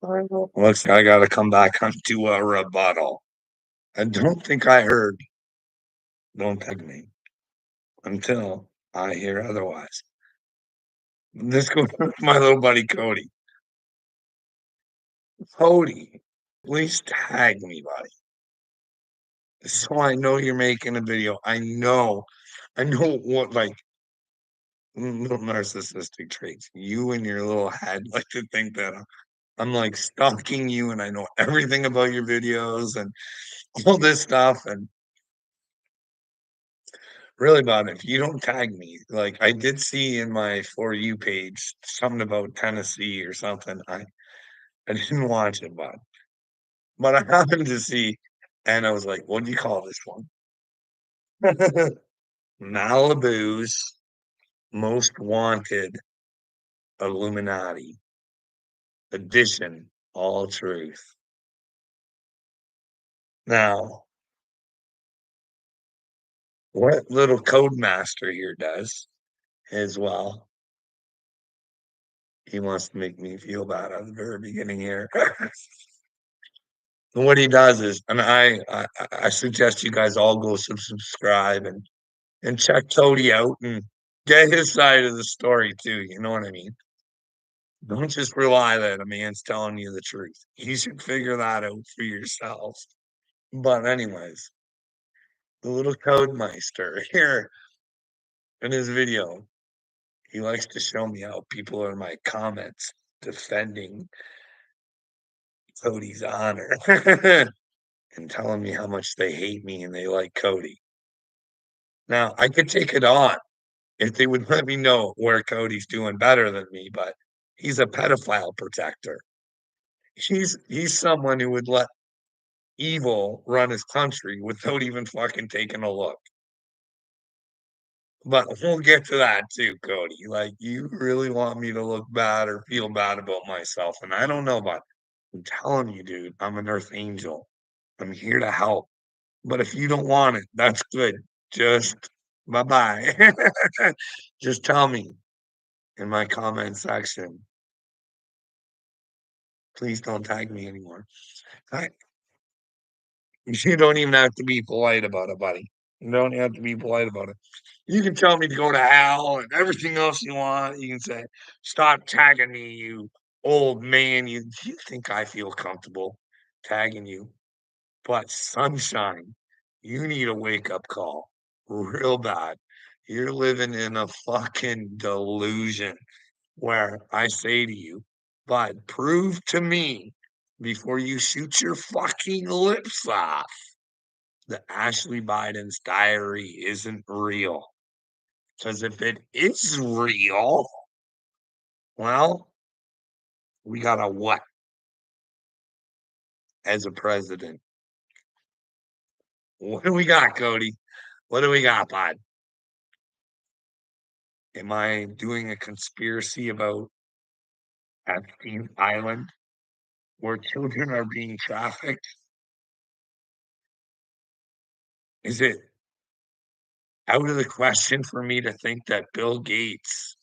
Looks like I gotta come back onto a rebuttal. I don't think I heard "Don't tag me" until I hear otherwise. This goes with my little buddy Cody. Cody, please tag me, buddy. So I know you're making a video. I know what like little narcissistic traits you and your little head like to think that I'm like stalking you and I know everything about your videos and all this stuff. And really, Bob, if you don't tag me, like I did see in my For You page something about Tennessee or something. I didn't watch it, but I happened to see, and I was like, what do you call this one? Malibu's Most Wanted Illuminati Edition, All Truth. Now, what little Codemaster here does is, well, he wants to make me feel bad at the very beginning here. And what he does is, and I suggest you guys all go subscribe and check Cody out and get his side of the story too. You know what I mean? Don't just rely that a man's telling you the truth. You should figure that out for yourself. But anyways, the little Codemeister here in his video, he likes to show me how people are in my comments defending Cody's honor and telling me how much they hate me and they like Cody. Now, I could take it on if they would let me know where Cody's doing better than me, but he's a pedophile protector. He's someone who would let evil run his country without even fucking taking a look. But we'll get to that too, Cody. Like, you really want me to look bad or feel bad about myself. And I don't know, but I'm telling you, dude, I'm an earth angel. I'm here to help. But if you don't want it, that's good. Just bye bye. Just tell me in my comment section. Please don't tag me anymore. I, you don't even have to be polite about it, buddy. You don't have to be polite about it. You can tell me to go to hell and everything else you want. You can say, stop tagging me, you old man. You think I feel comfortable tagging you? But sunshine, you need a wake up call real bad. You're living in a fucking delusion where I say to you, but prove to me before you shoot your fucking lips off that Ashley Biden's diary isn't real. Because if it is real, well, we got a what as a president? What do we got, Cody? What do we got, bud? Am I doing a conspiracy about Epstein Island where children are being trafficked? Is it out of the question for me to think that Bill Gates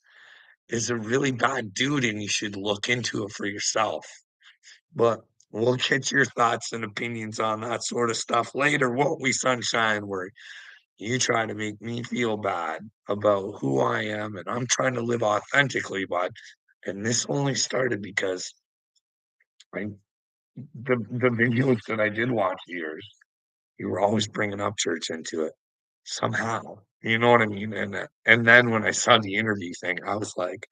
is a really bad dude and you should look into it for yourself? But we'll get your thoughts and opinions on that sort of stuff later, won't we, Sunshine? Where you try to make me feel bad about who I am, and I'm trying to live authentically, bud. And this only started because I, the videos that I did watch years, you were always bringing up church into it somehow. You know what I mean? And then when I saw the interview thing, I was like,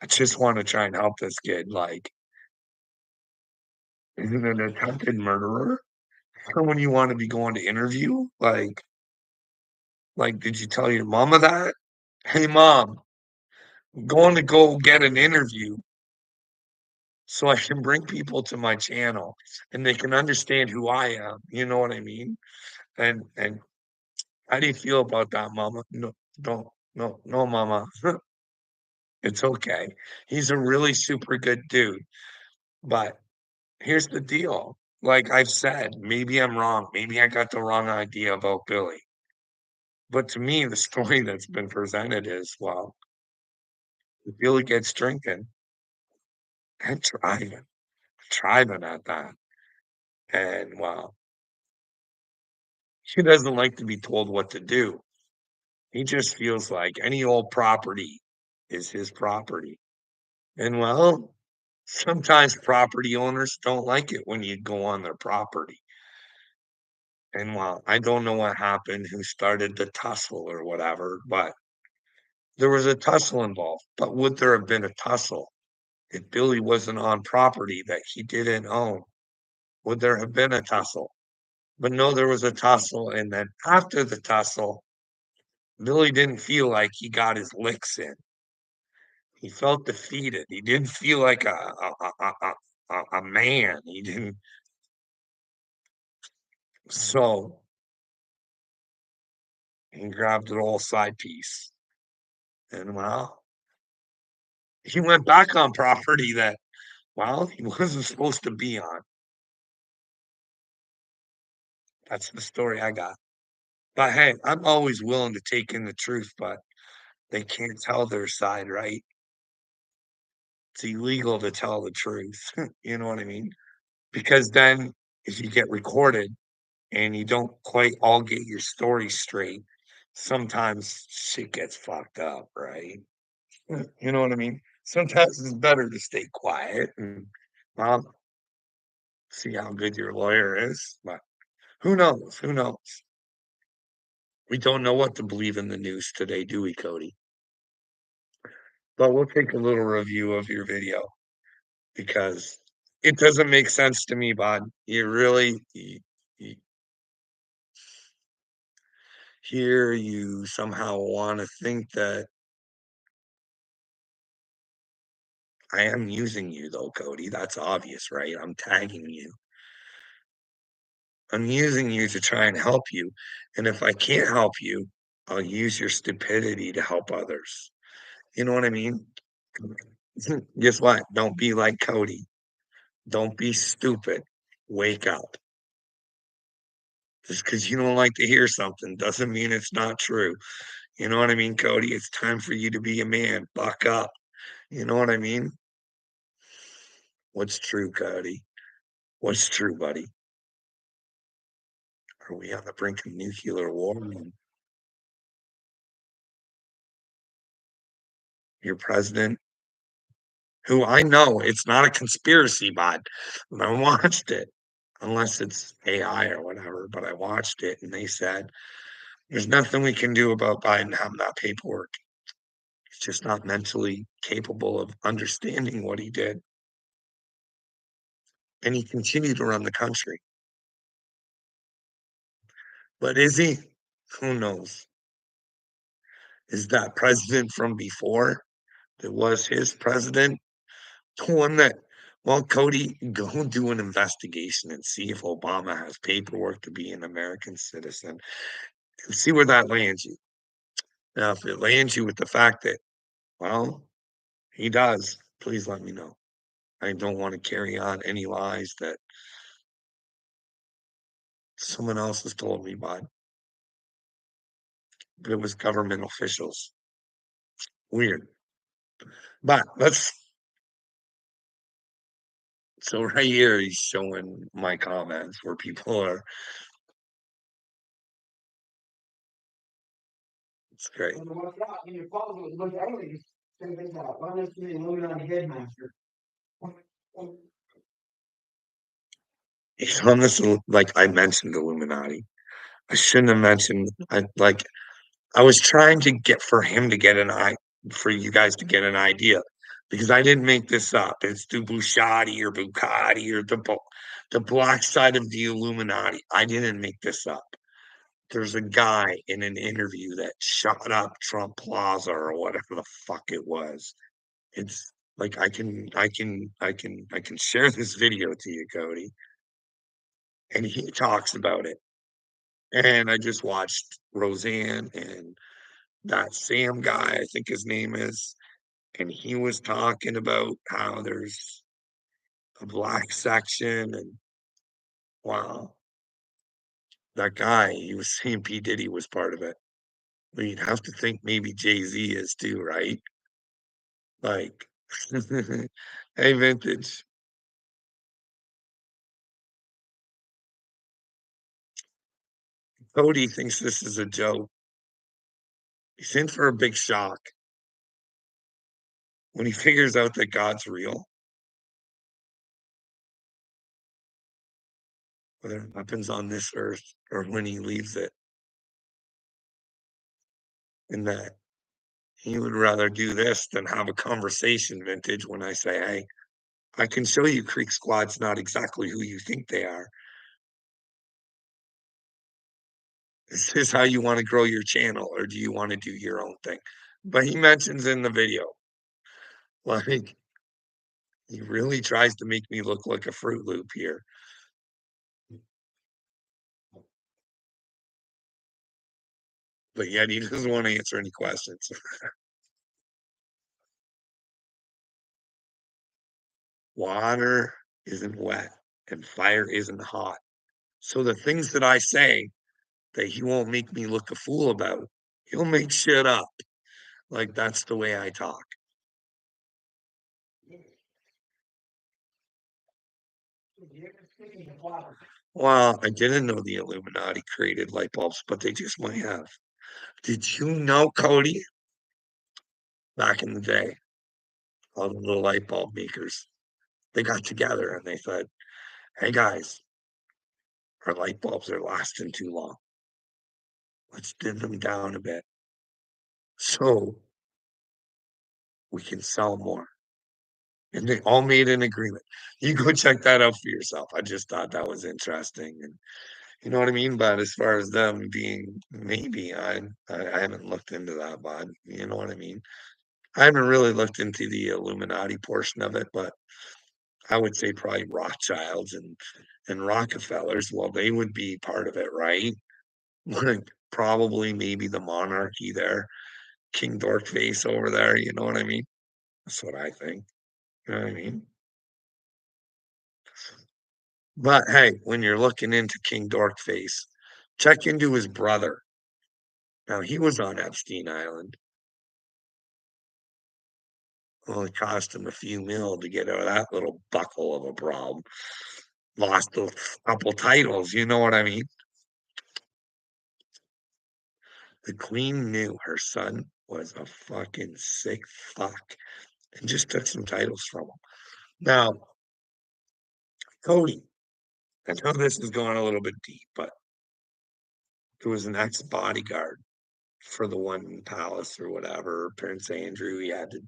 I just want to try and help this kid. Like, is it an attempted murderer? Someone you want to be going to interview? Like, did you tell your mama that? Hey, mom, I'm going to go get an interview so I can bring people to my channel and they can understand who I am. You know what I mean? And how do you feel about that, mama? No, don't, no, mama. It's okay. He's a really super good dude. But here's the deal. Like I've said, maybe I'm wrong. Maybe I got the wrong idea about Billy. But to me, the story that's been presented is, well, Billy gets drinking and driving at that. And well, he doesn't like to be told what to do. He just feels like any old property is his property. And well, sometimes property owners don't like it when you go on their property. And well, I don't know what happened, who started the tussle or whatever, but there was a tussle involved. But would there have been a tussle if Billy wasn't on property that he didn't own? Would there have been a tussle? But no, there was a tussle. And then after the tussle, Billy didn't feel like he got his licks in. He felt defeated. He didn't feel like a man. He didn't. So he grabbed an old side piece. And well, he went back on property that, well, he wasn't supposed to be on. That's the story I got. But hey, I'm always willing to take in the truth, but they can't tell their side, right? It's illegal to tell the truth. You know what I mean? Because then if you get recorded and you don't quite all get your story straight, sometimes shit gets fucked up, right? You know what I mean? Sometimes it's better to stay quiet and, well, see how good your lawyer is. But who knows? Who knows? We don't know what to believe in the news today, do we, Cody? But we'll take a little review of your video because it doesn't make sense to me, bud. You really, here you somehow want to think that I am using you, though, Cody. That's obvious, right? I'm tagging you. I'm using you to try and help you. And if I can't help you, I'll use your stupidity to help others. You know what I mean? Guess what? Don't be like Cody. Don't be stupid. Wake up. Just because you don't like to hear something doesn't mean it's not true. You know what I mean, Cody? It's time for you to be a man. Buck up. You know what I mean? What's true, Cody? What's true, buddy? Are we on the brink of nuclear war? Your president, who I know it's not a conspiracy, bot. I watched it, unless it's AI or whatever, but I watched it and they said there's nothing we can do about Biden having that paperwork. He's just not mentally capable of understanding what he did. And he continued to run the country. But is he? Who knows? Is that president from before that was his president? The one that, well, Cody, go do an investigation and see if Obama has paperwork to be an American citizen and see where that lands you. Now, if it lands you with the fact that, well, he does, please let me know. I don't want to carry on any lies that someone else has told me about. But it was government officials. Weird. But let's, so right here, he's showing my comments where people are, it's great. He's on this, like I mentioned Illuminati. I shouldn't have mentioned, I was trying to get for him to get for you guys to get an idea because I didn't make this up. It's the Bushati or Bucati or the black side of the Illuminati. I didn't make this up. There's a guy in an interview that shot up Trump Plaza or whatever the fuck it was. It's like I can share this video to you, Cody, and he talks about it. And I just watched Roseanne and that Sam guy, I think his name is, and he was talking about how there's a black section and wow, that guy, he was saying P. Diddy was part of it. Well, you'd have to think maybe Jay-Z is too, right? Like, hey, vintage. Cody thinks this is a joke. He's in for a big shock when he figures out that God's real, whether it happens on this earth or when he leaves it, and that he would rather do this than have a conversation, vintage, when I say, hey, I can show you Creek Squad's not exactly who you think they are. Is this how you want to grow your channel, or do you want to do your own thing? But he mentions in the video, like, he really tries to make me look like a Fruit Loop here. But yet he doesn't want to answer any questions. Water isn't wet and fire isn't hot. So the things that I say that he won't make me look a fool about, he'll make shit up. Like that's the way I talk. Well, I didn't know the Illuminati created light bulbs, but they just might have. Did you know, Cody, back in the day, all the little light bulb makers, they got together and they said, hey guys, our light bulbs are lasting too long. Let's dim them down a bit so we can sell more. And they all made an agreement. You go check that out for yourself. I just thought that was interesting. And you know what I mean? But as far as them being maybe, I haven't looked into that, but you know what I mean? I haven't really looked into the Illuminati portion of it, but I would say probably Rothschilds and Rockefellers. Well, they would be part of it, right? Like probably maybe the monarchy there, King Dorkface over there. You know what I mean? That's what I think. You know what I mean? But hey, when you're looking into King Dorkface, check into his brother. Now he was on Epstein Island. Well, it cost him a few mil to get out of that little buckle of a problem. Lost a couple titles, you know what I mean? The queen knew her son was a fucking sick fuck and just took some titles from him. Now, Cody, I know this is going a little bit deep, but there was an ex bodyguard for the one palace or whatever, Prince Andrew. He had to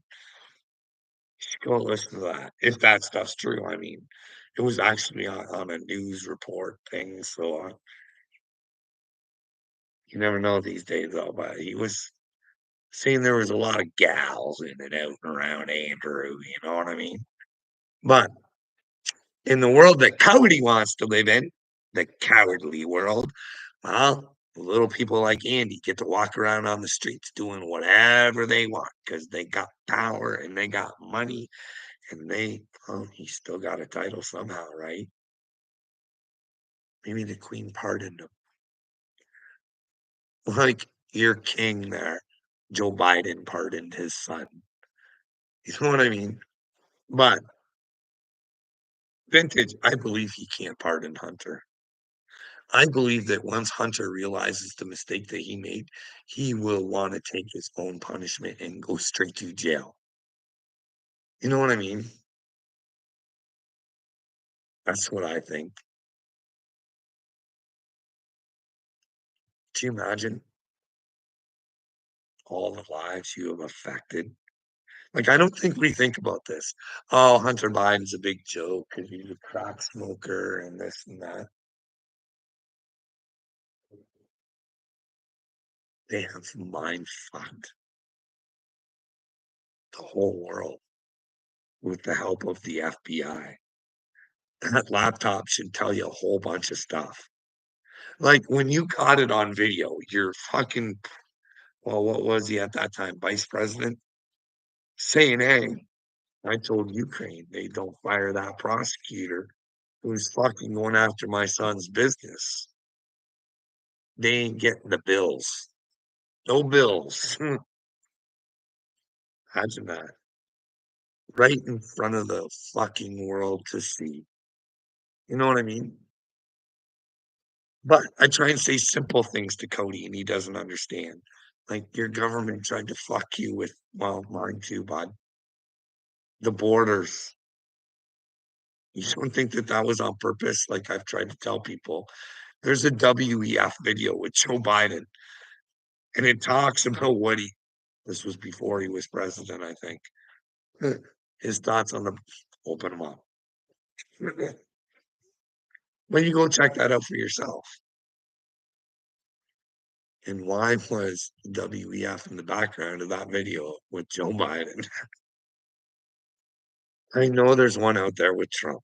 go listen to that. If that stuff's true, I mean, it was actually on a news report thing. So you never know these days, though. But he was saying there was a lot of gals in and out and around Andrew. You know what I mean? But in the world that Cody wants to live in, the cowardly world, well, little people like Andy get to walk around on the streets doing whatever they want because they got power and they got money and well, he still got a title somehow, right? Maybe the queen pardoned him. Like your king there, Joe Biden pardoned his son. You know what I mean? But vintage, I believe he can't pardon Hunter. I believe that once Hunter realizes the mistake that he made, he will want to take his own punishment and go straight to jail. You know what I mean? That's what I think. Do you imagine all the lives you have affected? Like, I don't think we think about this. Oh, Hunter Biden's a big joke because he's a crack smoker and this and that. They have mind fucked the whole world with the help of the FBI. That laptop should tell you a whole bunch of stuff. Like when you caught it on video, you're fucking, well, what was he at that time? Vice president saying, hey, I told Ukraine they don't fire that prosecutor who's fucking going after my son's business. They ain't getting the bills. No bills. Imagine that. Right in front of the fucking world to see. You know what I mean? But I try and say simple things to Cody, and he doesn't understand. Like, your government tried to fuck you with, well, mine too, bud. The borders. You don't think that that was on purpose? Like I've tried to tell people. There's a WEF video with Joe Biden, and it talks about what he, this was before he was president, I think. His thoughts on the, open them up. Well, you go check that out for yourself. And why was WEF in the background of that video with Joe Biden? I know there's one out there with Trump.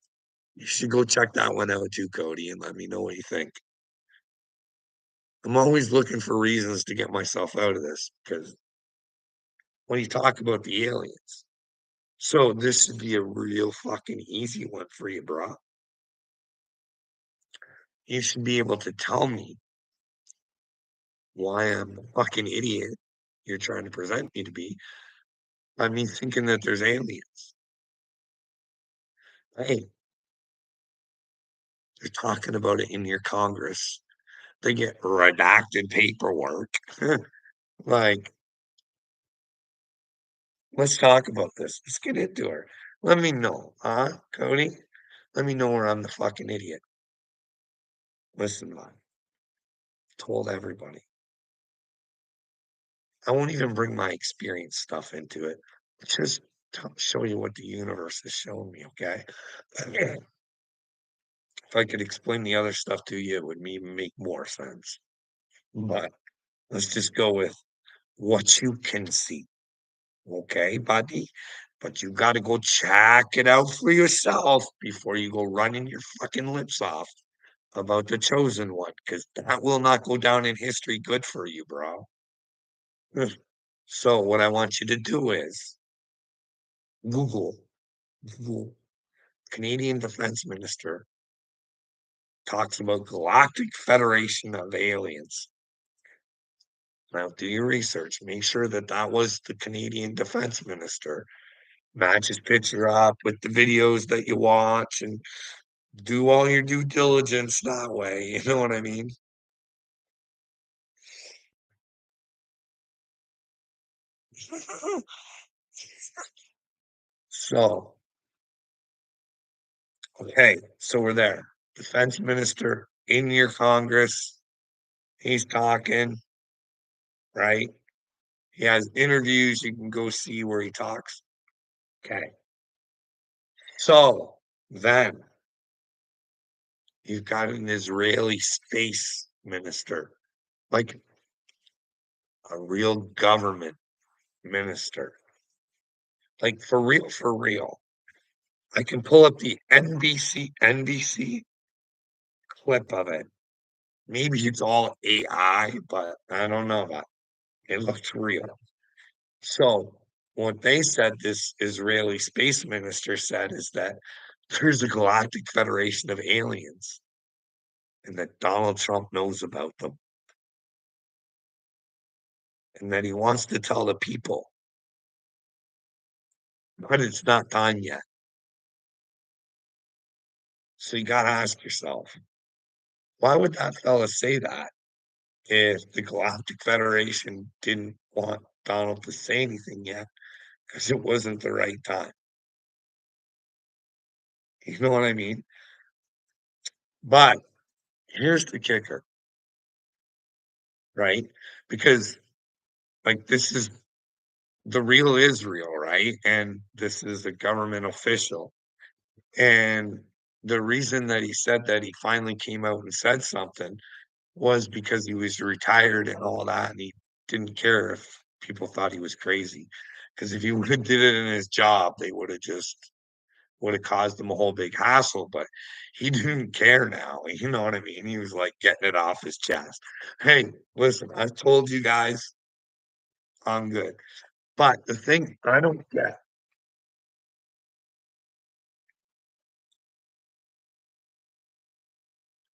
You should go check that one out too, Cody, and let me know what you think. I'm always looking for reasons to get myself out of this because when you talk about the aliens, so this should be a real fucking easy one for you, bro. You should be able to tell me why I'm the fucking idiot you're trying to present me to be by me thinking that there's aliens. Hey, they're talking about it in your Congress. They get redacted paperwork. Like, let's talk about this. Let's get into her. Let me know, huh, Cody? Let me know where I'm the fucking idiot. Listen, man, told everybody. I won't even bring my experience stuff into it. Just show you what the universe has shown me, okay? If I could explain the other stuff to you, it would even make more sense. But let's just go with what you can see, okay, buddy? But you got to go check it out for yourself before you go running your fucking lips off about the chosen one, because that will not go down in history good for you, bro. So what I want you to do is Google, Google Canadian Defense Minister talks about Galactic Federation of Aliens. Now do your research. Make sure that that was the Canadian Defense Minister. Match his picture up with the videos that you watch and do all your due diligence that way. You know what I mean? So, okay, so we're there. Defense Minister in your Congress. He's talking, right? He has interviews. You can go see where he talks. Okay. So then you've got an Israeli space minister, like a real government minister, like for real, for real. I can pull up the NBC clip of it. Maybe it's all AI, but I don't know about it. It looks real. So what they said, this Israeli space minister said, is that there's a galactic federation of aliens and that Donald Trump knows about them and that he wants to tell the people, but it's not done yet. So you got to ask yourself, why would that fella say that if the Galactic Federation didn't want Donald to say anything yet because it wasn't the right time? You know what I mean? But here's the kicker, right? Because like this is the real Israel, right? And this is a government official. And the reason that he said that he finally came out and said something was because he was retired and all that, and he didn't care if people thought he was crazy. Because if he would have did it in his job, they would have caused him a whole big hassle. But he didn't care now. You know what I mean? He was like getting it off his chest. Hey, listen, I've told you guys I'm good. But the thing I don't get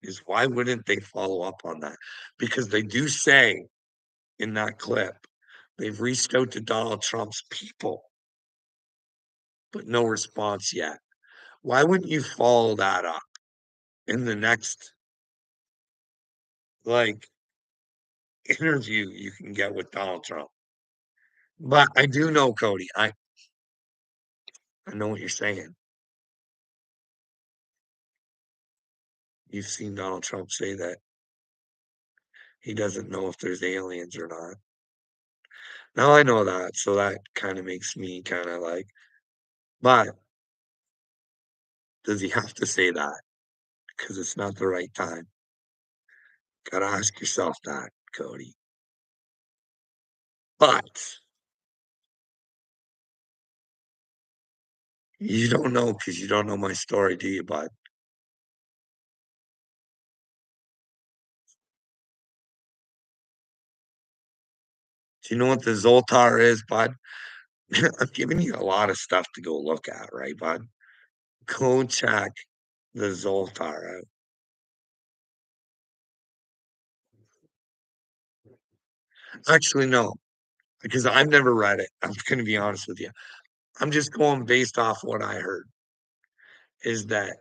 is why wouldn't they follow up on that? Because they do say in that clip. They've reached out to Donald Trump's people, but no response yet. Why wouldn't you follow that up in the next like interview you can get with Donald Trump? But I do know, Cody. I know what you're saying. You've seen Donald Trump say that he doesn't know if there's aliens or not. Now I know that, so that kind of makes me kind of like, but does he have to say that? Because it's not the right time. Gotta ask yourself that, Cody. But you don't know because you don't know my story, do you, bud? Do you know what the Zoltar is, bud? I'm giving you a lot of stuff to go look at, right, bud? Go check the Zoltar out. Actually, no, because I've never read it. I'm going to be honest with you. I'm just going based off what I heard is that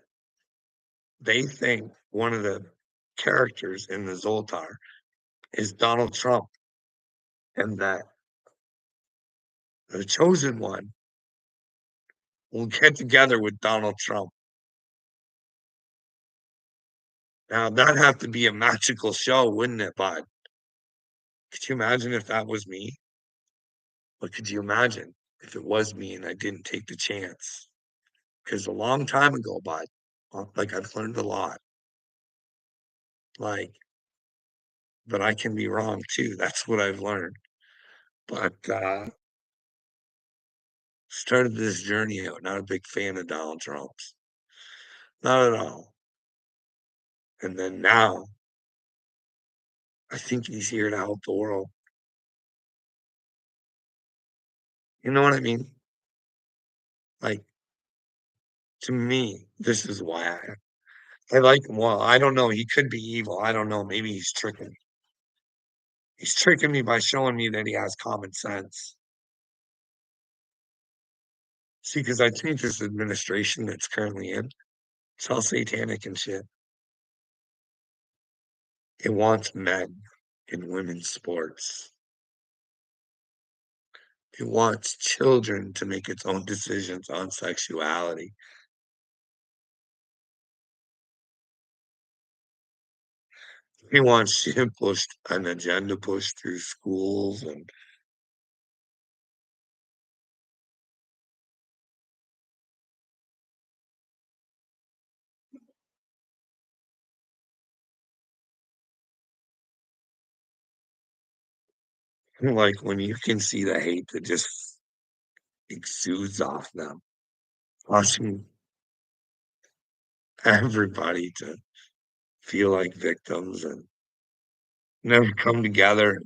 they think one of the characters in the Zoltar is Donald Trump and that the chosen one will get together with Donald Trump. Now, that'd have to be a magical show, wouldn't it, bud? Could you imagine if that was me? What could you imagine if it was me and I didn't take the chance? Because a long time ago, bud, like I've learned a lot. Like, but I can be wrong too. That's what I've learned. But started this journey out, not a big fan of Donald Trump's. Not at all. And then now I think he's here to help the world. You know what I mean? Like to me, this is why I like him. Well, I don't know. He could be evil. I don't know. Maybe he's tricking. He's tricking me by showing me that he has common sense. See, because I think this administration that's currently in, it's all satanic and shit. It wants men in women's sports. It wants children to make its own decisions on sexuality. He wants to push an agenda push through schools and like when you can see the hate that just exudes off them, causing everybody to feel like victims and never come together,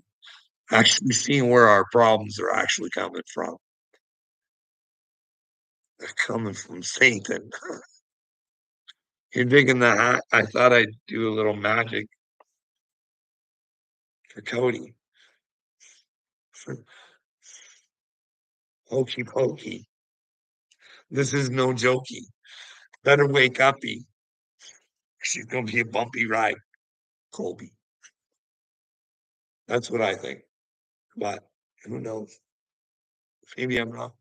actually seeing where our problems are actually coming from. They're coming from Satan. You're digging the hat. I thought I'd do a little magic for Cody. Hokey pokey. This is no jokey. Better wake uppy. She's gonna be a bumpy ride, Colby. That's what I think. But who knows? Maybe I'm wrong.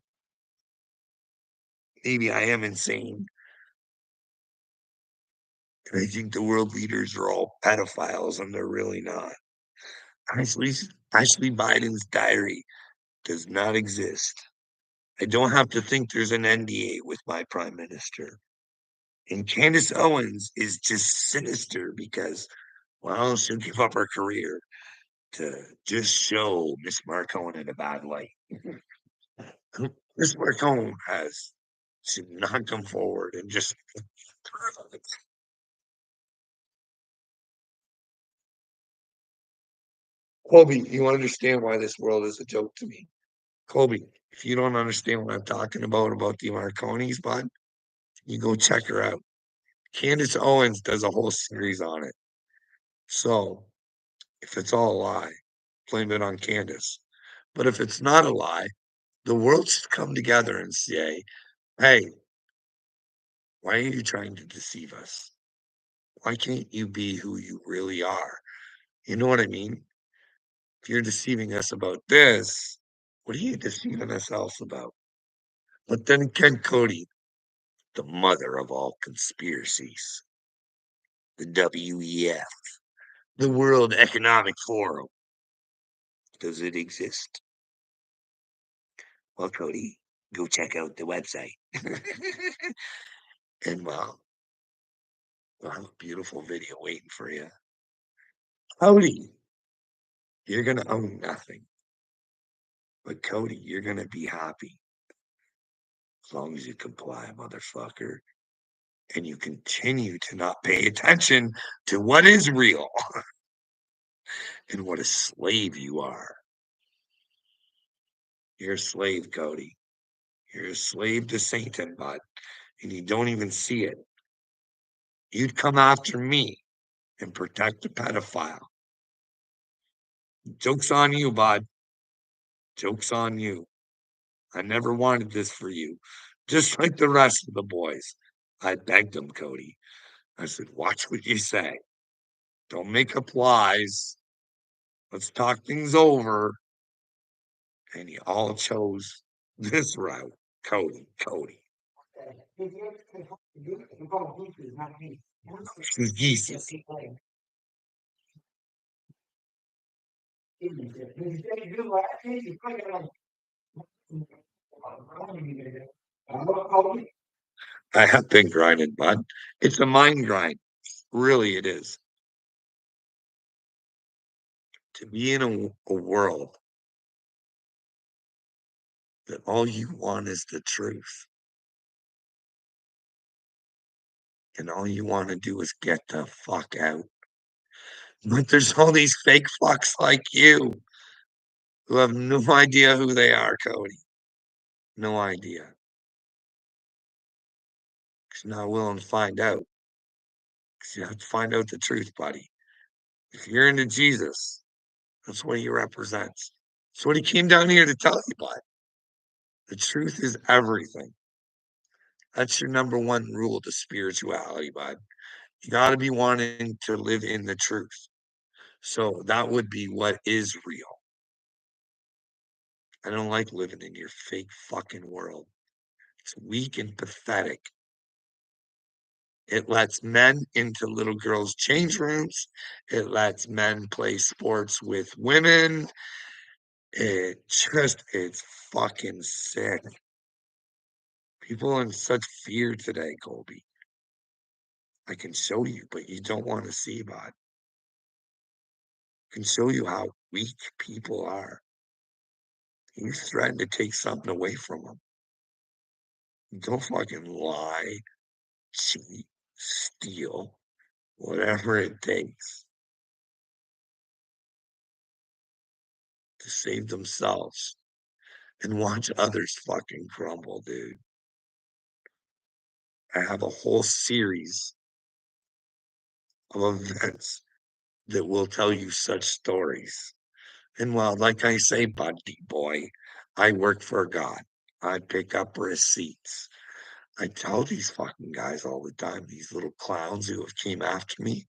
Maybe I am insane. And I think the world leaders are all pedophiles and they're really not. Ashley, Ashley Biden's diary does not exist. I don't have to think there's an NDA with my prime minister. And Candace Owens is just sinister because, well, she'll give up her career to just show Miss Marcone in a bad light. Miss Marcone has should not come forward and just Colby, you understand why this world is a joke to me. Colby, if you don't understand what I'm talking about the Marconis, bud, you go check her out. Candace Owens does a whole series on it. So if it's all a lie, blame it on Candace. But if it's not a lie, the world should come together and say, hey, why are you trying to deceive us? Why can't you be who you really are? You know what I mean? If you're deceiving us about this, what are you deceiving us else about? But then Ken Cody, the mother of all conspiracies, the WEF, the World Economic Forum, does it exist? Well, Cody, go check out the website. And we'll have a beautiful video waiting for you. Cody, you're going to own nothing. But Cody, you're going to be happy as long as you comply, motherfucker. And you continue to not pay attention to what is real and what a slave you are. You're a slave, Cody. You're a slave to Satan, bud, and you don't even see it. You'd come after me and protect the pedophile. Joke's on you, bud. Joke's on you. I never wanted this for you. Just like the rest of the boys. I begged them, Cody. I said, watch what you say. Don't make up lies. Let's talk things over. And you all chose this route. Cody, Cody. Jesus. I have been grinding, bud. It's a mind grind. Really, it is. To be in a world that all you want is the truth, and all you want to do is get the fuck out. But there's all these fake fucks like you who have no idea who they are, Cody. No idea. Because you're not willing to find out. Because you have to find out the truth, buddy. If you're into Jesus, that's what he represents. That's what he came down here to tell you, bud. The truth is everything. That's your number one rule to spirituality, bud. You got to be wanting to live in the truth. So that would be what is real. I don't like living in your fake fucking world. It's weak and pathetic. It lets men into little girls' change rooms. It lets men play sports with women. It's fucking sick. People are in such fear today, Colby. I can show you, but you don't want to see, bud. I can show you how weak people are. You threaten to take something away from them. Don't fucking lie, cheat, steal, whatever it takes to save themselves and watch others fucking crumble, dude. I have a whole series of events that will tell you such stories. And well, like I say, buddy boy, I work for God. I pick up receipts. I tell these fucking guys all the time, these little clowns who have came after me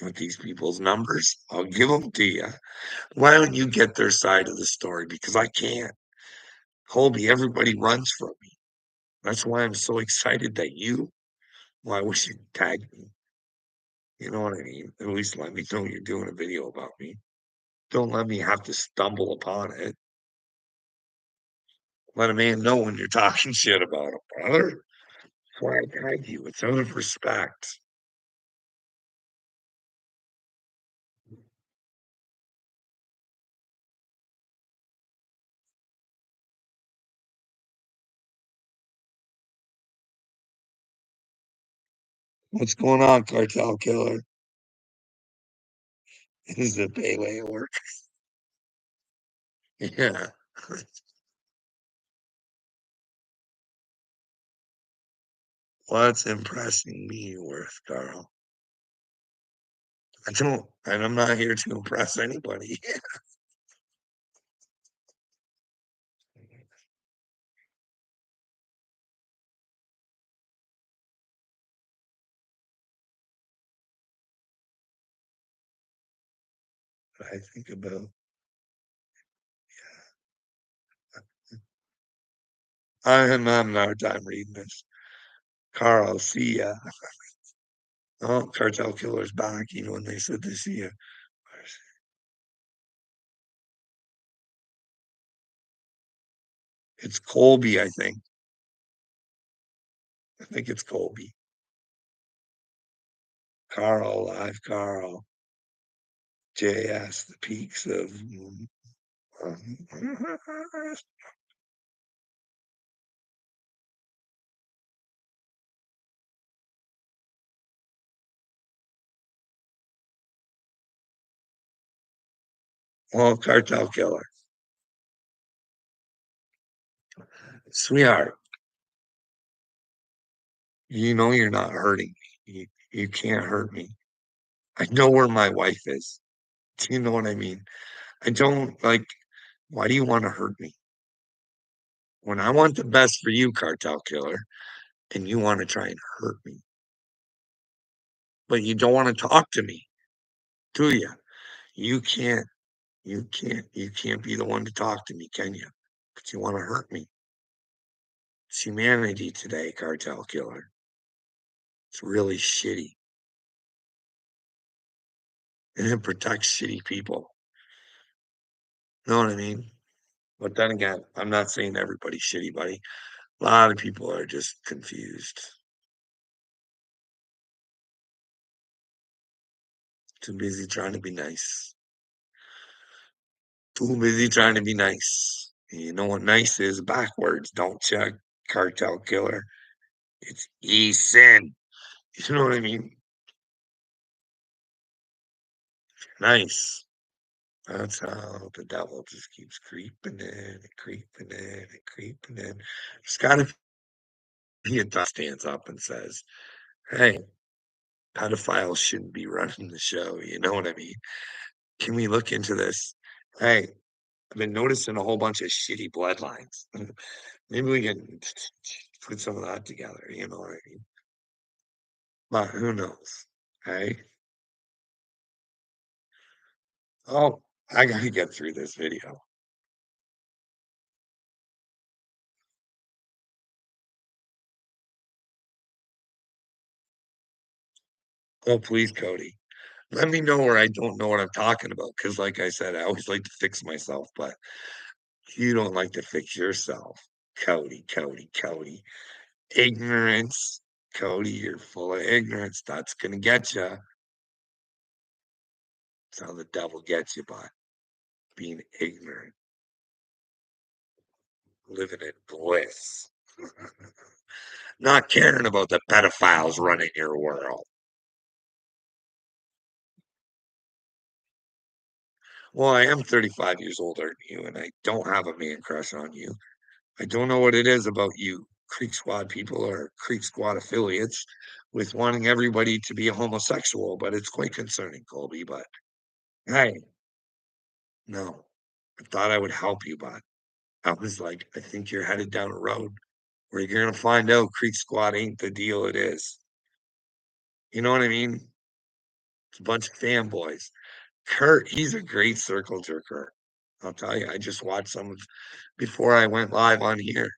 with these people's numbers, I'll give them to you. Why don't you get their side of the story? Because I can't. Colby, everybody runs from me. That's why I'm so excited that well, I wish you'd tag me. You know what I mean? At least let me know you're doing a video about me. Don't let me have to stumble upon it. Let a man know when you're talking shit about him, brother. That's why I tag you. It's out of respect. What's going on, cartel killer? Is it Pele at work? Yeah. What's impressing me worth, Carl? I don't, and I'm not here to impress anybody. What I think about I'm having a hard time reading this. Carl, see ya. Oh, Cartel Killer's back, when they said they see ya. It's Colby, I think. I think it's Colby. Carl, live Carl. JS, the peaks of oh, Cartel Killer. Sweetheart, you know you're not hurting me. You can't hurt me. I know where my wife is. Do you know what I mean? I don't like, why do you want to hurt me? When I want the best for you, Cartel Killer, and you want to try and hurt me, but you don't want to talk to me, do you? You can't, you can't be the one to talk to me, can you? But you want to hurt me. It's humanity today, Cartel Killer. It's really shitty. And it protects shitty people. Know what I mean? But then again, I'm not saying everybody's shitty, buddy. A lot of people are just confused. Too busy trying to be nice. Too busy trying to be nice. And you know what nice is backwards, don't you, Cartel Killer? It's E-sin. You know what I mean? Nice. That's how the devil just keeps creeping in and creeping in and creeping in. There's got to be a that stands up and says, hey, pedophiles shouldn't be running the show. You know what I mean? Can we look into this? Hey, I've been noticing a whole bunch of shitty bloodlines. Maybe we can put some of that together. You know what I mean? But who knows? Hey, oh, I gotta get through this video. Oh, please, Cody. Let me know where I don't know what I'm talking about. Because, like I said, I always like to fix myself, but you don't like to fix yourself. Cody, Cody, Cody. Ignorance. Cody, you're full of ignorance. That's going to get you. That's how the devil gets you by being ignorant, living in bliss, not caring about the pedophiles running your world. Well, I am 35 years older than you, and I don't have a man crush on you. I don't know what it is about you, Creek Squad people or Creek Squad affiliates, with wanting everybody to be a homosexual, but it's quite concerning, Colby. But hey, no, I thought I would help you, but I was like, I think you're headed down a road where you're gonna find out Creek Squad ain't the deal it is. You know what I mean? It's a bunch of fanboys. Kurt, he's a great circle jerker. I'll tell you, I just watched some of before I went live on here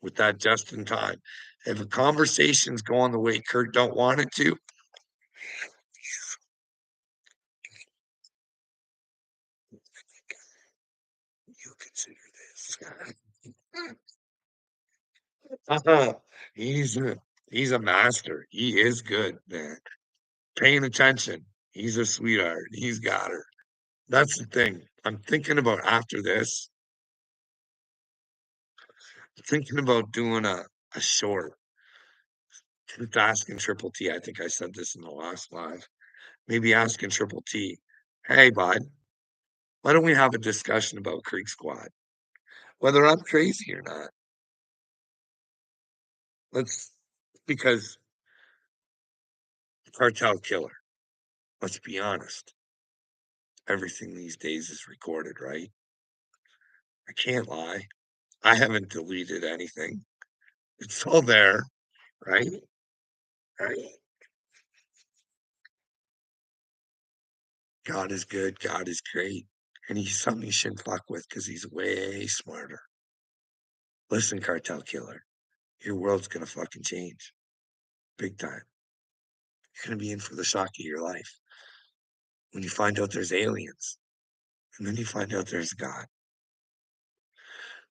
with that just in time. If a conversation's going the way Kurt don't want it to, you consider this. he's a, he's a master. He is good, man. Paying attention. He's a sweetheart. He's got her. That's the thing. I'm thinking about after this, thinking about doing a short. Just asking Triple T. I think I said this in the last live. Maybe asking Triple T, hey, bud, why don't we have a discussion about Creek Squad? Whether I'm crazy or not. Let's, because Cartel Killer, let's be honest. Everything these days is recorded, right? I can't lie. I haven't deleted anything. It's all there, right? Right. God is good, God is great, and he's something you shouldn't fuck with because he's way smarter. Listen, cartel killer, your world's gonna fucking change big time. You're gonna be in for the shock of your life when you find out there's aliens, and then you find out there's God,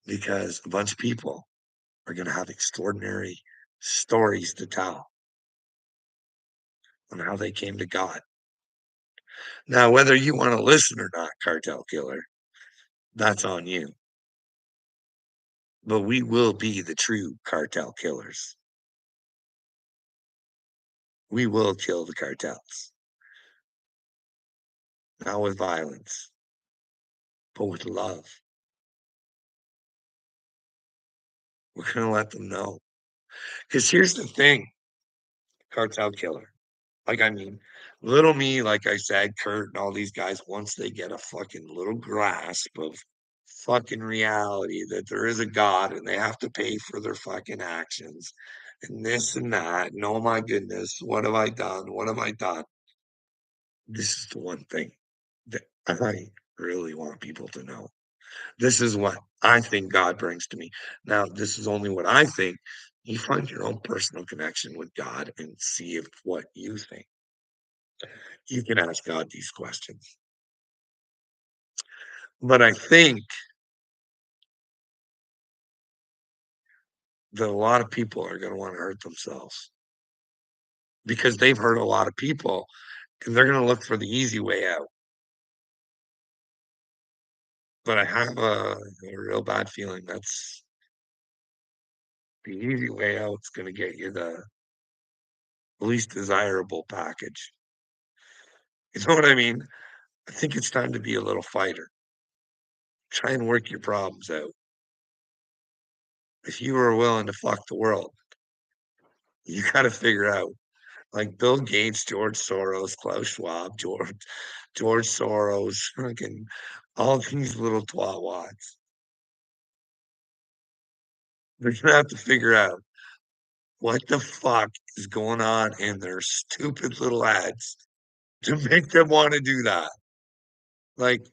because a bunch of people are gonna have extraordinary stories to tell on how they came to God. Now, whether you want to listen or not, cartel killer, that's on you. But we will be the true cartel killers. We will kill the cartels, not with violence, but with love. We're going to let them know. Because here's the thing, cartel killer. Like, I mean, little me, like I said, Kurt and all these guys, once they get a fucking little grasp of fucking reality that there is a God and they have to pay for their fucking actions and this and that. And oh my goodness, what have I done? What have I done? This is the one thing that I really want people to know. This is what I think God brings to me. Now, this is only what I think. You find your own personal connection with God and see if what you think. You can ask God these questions. But I think that a lot of people are going to want to hurt themselves because they've hurt a lot of people and they're going to look for the easy way out. But I have a real bad feeling that's the easy way out is going to get you the least desirable package. You know what I mean? I think it's time to be a little fighter. Try and work your problems out. If you were willing to fuck the world, you got to figure out like Bill Gates, George Soros, Klaus Schwab, George Soros, fucking all these little twatwads. They're gonna have to figure out what the fuck is going on in their stupid little ads to make them want to do that. Like,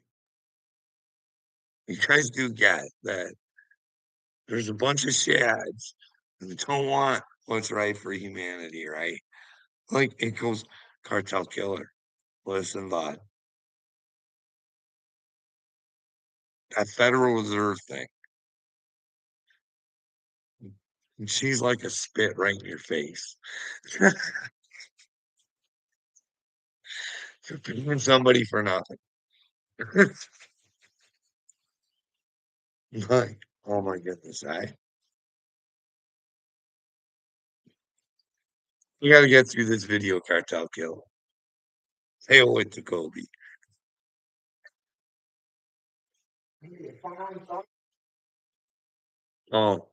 you guys do get that there's a bunch of shads that don't want what's right for humanity, right? Like, it goes cartel killer. Listen, bud, that Federal Reserve thing, she's like a spit right in your face. You're paying somebody for nothing. Like, oh my goodness, we got to get through this video cartel kill. Hail it to Kobe. Oh,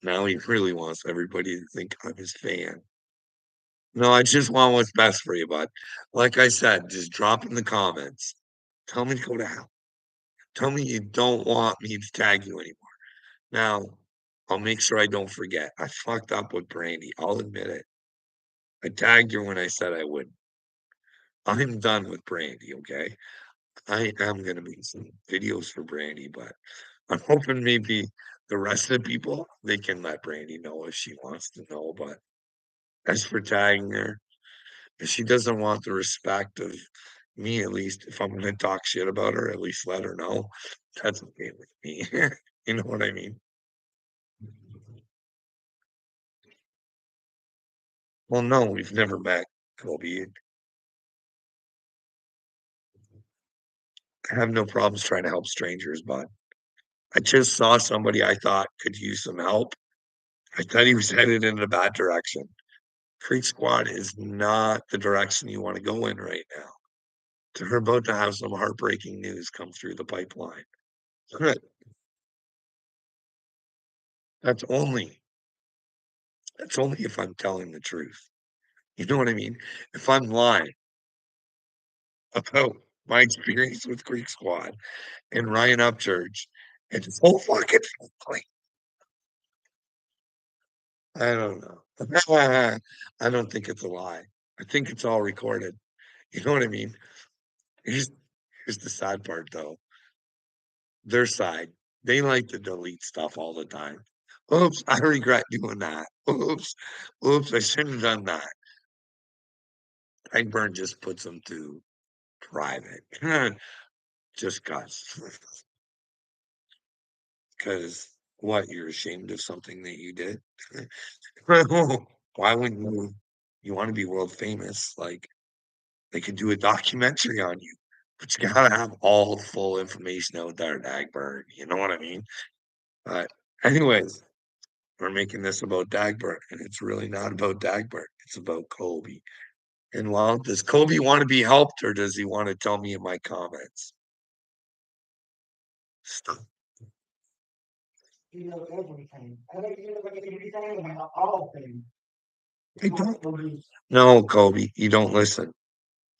now he really wants everybody to think I'm his fan. No, I just want what's best for you, bud. Like I said, just drop in the comments. Tell me to go to hell. Tell me you don't want me to tag you anymore. Now, I'll make sure I don't forget. I fucked up with Brandy. I'll admit it. I tagged her when I said I would. I'm done with Brandy, okay? I am gonna make some videos for Brandy, but I'm hoping maybe the rest of the people they can let Brandy know if she wants to know. But as for tagging her, if she doesn't want the respect of me, at least if I'm gonna talk shit about her, at least let her know. That's okay with me. You know what I mean? Well, no, we've never met, Kobe. I have no problems trying to help strangers, but I just saw somebody I thought could use some help. I thought he was headed in a bad direction. Creek Squad is not the direction you want to go in right now. They're about to have some heartbreaking news come through the pipeline. That's only that's only if I'm telling the truth. You know what I mean? If I'm lying about my experience with Creek Squad and Ryan Upchurch and this whole fucking thing, I don't know. I don't think it's a lie. I think it's all recorded. You know what I mean? Here's here's the sad part, though. Their side, they like to delete stuff all the time. "Oops, I regret doing that. Oops, oops, I shouldn't have done that." Brightburn just puts them to private. Just 'cause what, you're ashamed of something that you did? Why wouldn't you wanna be world famous? Like, they could do a documentary on you, but you gotta have all the full information out there, Dagburn, you know what I mean? But anyways, we're making this about Dagbert, and it's really not about Dagbert. It's about Kobe. And well, does Kobe want to be helped, or does he want to tell me in my comments? Stop. You know everything. I know you know everything about all things. I don't. No, Kobe, you don't listen.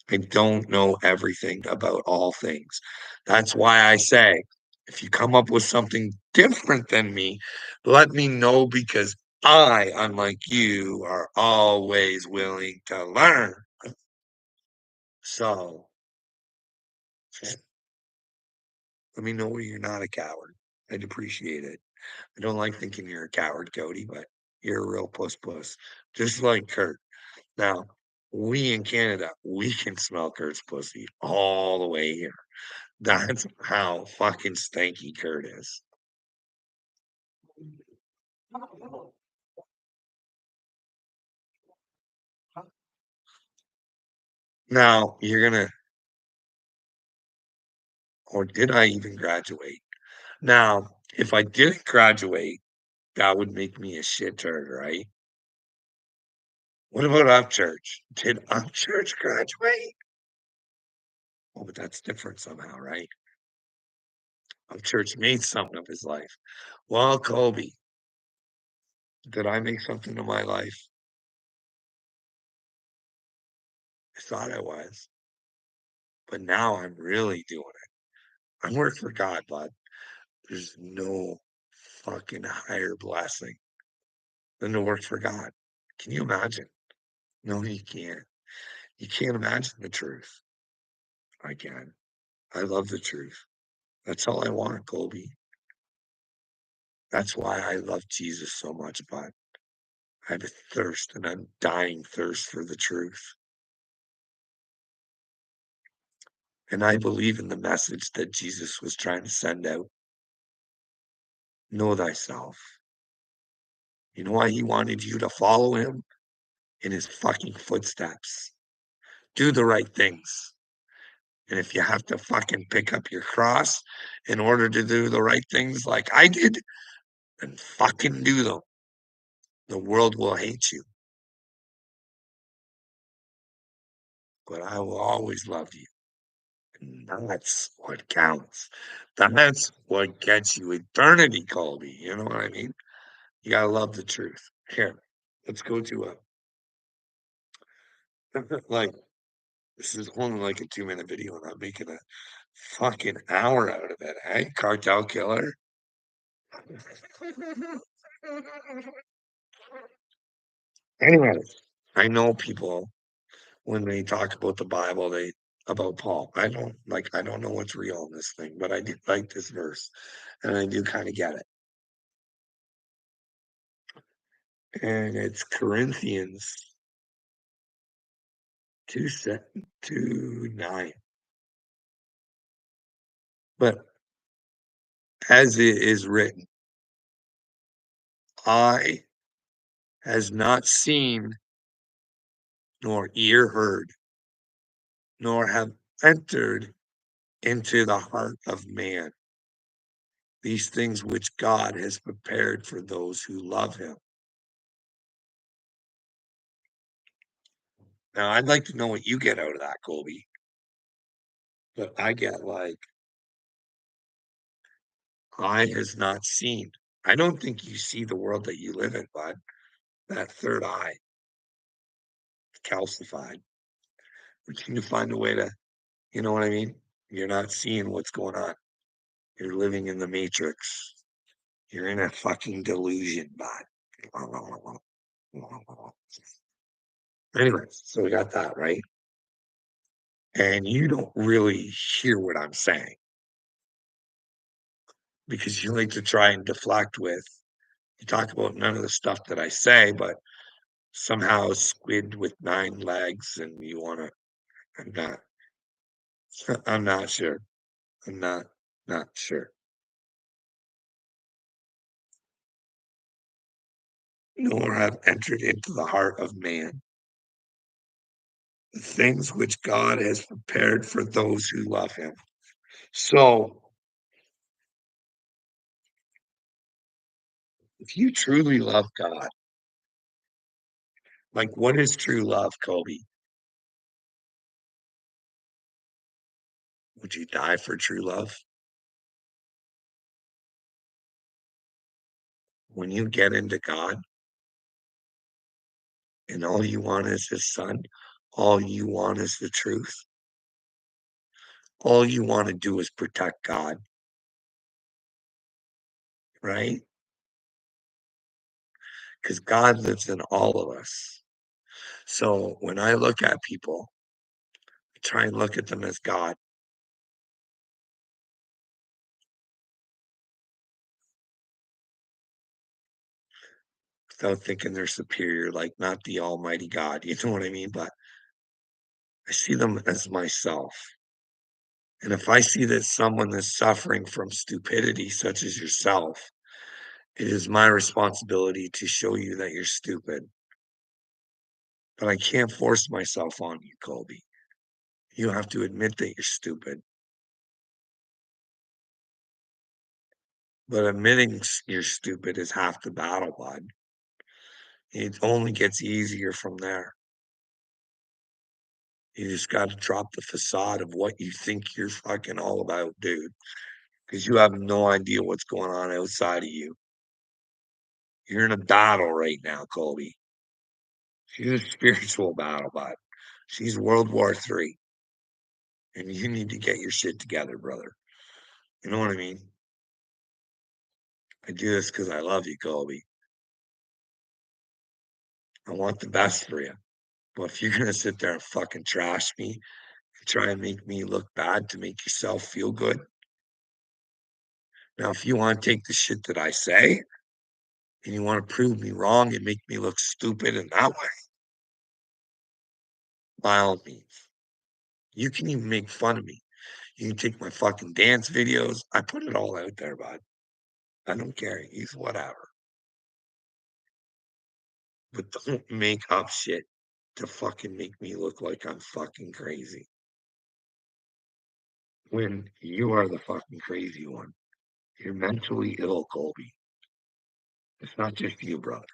I don't know everything about all things. That's why I say, if you come up with something different than me, let me know because I, unlike you, are always willing to learn. So let me know where you're not a coward. I'd appreciate it. I don't like thinking you're a coward, Cody, but you're a real puss, just like Kurt. Now, we in Canada, we can smell Kurt's pussy all the way here. That's how fucking stanky Kurt is. Now, you're gonna, or did I even graduate? Now, if I didn't graduate, that would make me a shit turd, right? What about Upchurch? Did Upchurch graduate? Oh, but that's different somehow, right? Upchurch made something of his life. Well, Colby, did I make something of my life? I thought I was, but now I'm really doing it. I'm working for God, bud. There's no fucking higher blessing than to work for God. Can you imagine? No, you can't. You can't imagine the truth. I can. I love the truth. That's all I want, Colby. That's why I love Jesus so much, bud. I have a thirst, an undying thirst for the truth. And I believe in the message that Jesus was trying to send out. Know thyself. You know why he wanted you to follow him? In his fucking footsteps. Do the right things. And if you have to fucking pick up your cross in order to do the right things like I did, then fucking do them. The world will hate you, but I will always love you. And that's what counts. That's what gets you eternity, Colby. You know what I mean? You gotta love the truth. Here, let's go to a like this is only like a 2-minute video, and I'm making a fucking hour out of it, eh? Cartel killer. Anyways, I know people when they talk about the Bible, they about Paul. I don't know what's real in this thing, but I do like this verse, and I do kind of get it. And it's Corinthians 2:9. But as it is written, eye has not seen, nor ear heard, nor have entered into the heart of man these things which God has prepared for those who love him. Now, I'd like to know what you get out of that, Colby, but I get like, eye has not seen. I don't think you see the world that you live in, bud. That third eye, calcified. We need to find a way to, you know what I mean? You're not seeing what's going on. You're living in the matrix. You're in a fucking delusion, bud. Anyway, so we got that, right? and you don't really hear what I'm saying because you like to try and deflect with you talk about none of the stuff that I say, but somehow squid with 9 legs and you wanna I'm not I'm not sure. I'm not sure. Nor have entered into the heart of man the things which God has prepared for those who love him. So, if you truly love God, like what is true love, Kobe? Would you die for true love? When you get into God and all you want is his son, all you want is the truth, all you want to do is protect God, right? Because God lives in all of us. So when I look at people, I try and look at them as God. Without thinking they're superior, like not the almighty God, you know what I mean? But I see them as myself. And if I see that someone is suffering from stupidity, such as yourself, it is my responsibility to show you that you're stupid. But I can't force myself on you, Colby. You have to admit that you're stupid. But admitting you're stupid is half the battle, bud. It only gets easier from there. You just got to drop the facade of what you think you're fucking all about, dude, because you have no idea what's going on outside of you. You're in a battle right now, Colby. She's a spiritual battle, bud. She's World War III, and you need to get your shit together, brother. You know what I mean? I do this because I love you, Colby. I want the best for you. But if you're gonna sit there and fucking trash me and try and make me look bad to make yourself feel good, now if you want to take the shit that I say and you want to prove me wrong and make me look stupid in that way, by all means, you can even make fun of me. You can take my fucking dance videos. I put it all out there, bud. I don't care. Use whatever. But don't make up shit to fucking make me look like I'm fucking crazy when you are the fucking crazy one. You're mentally ill, Colby. It's not just you, brother.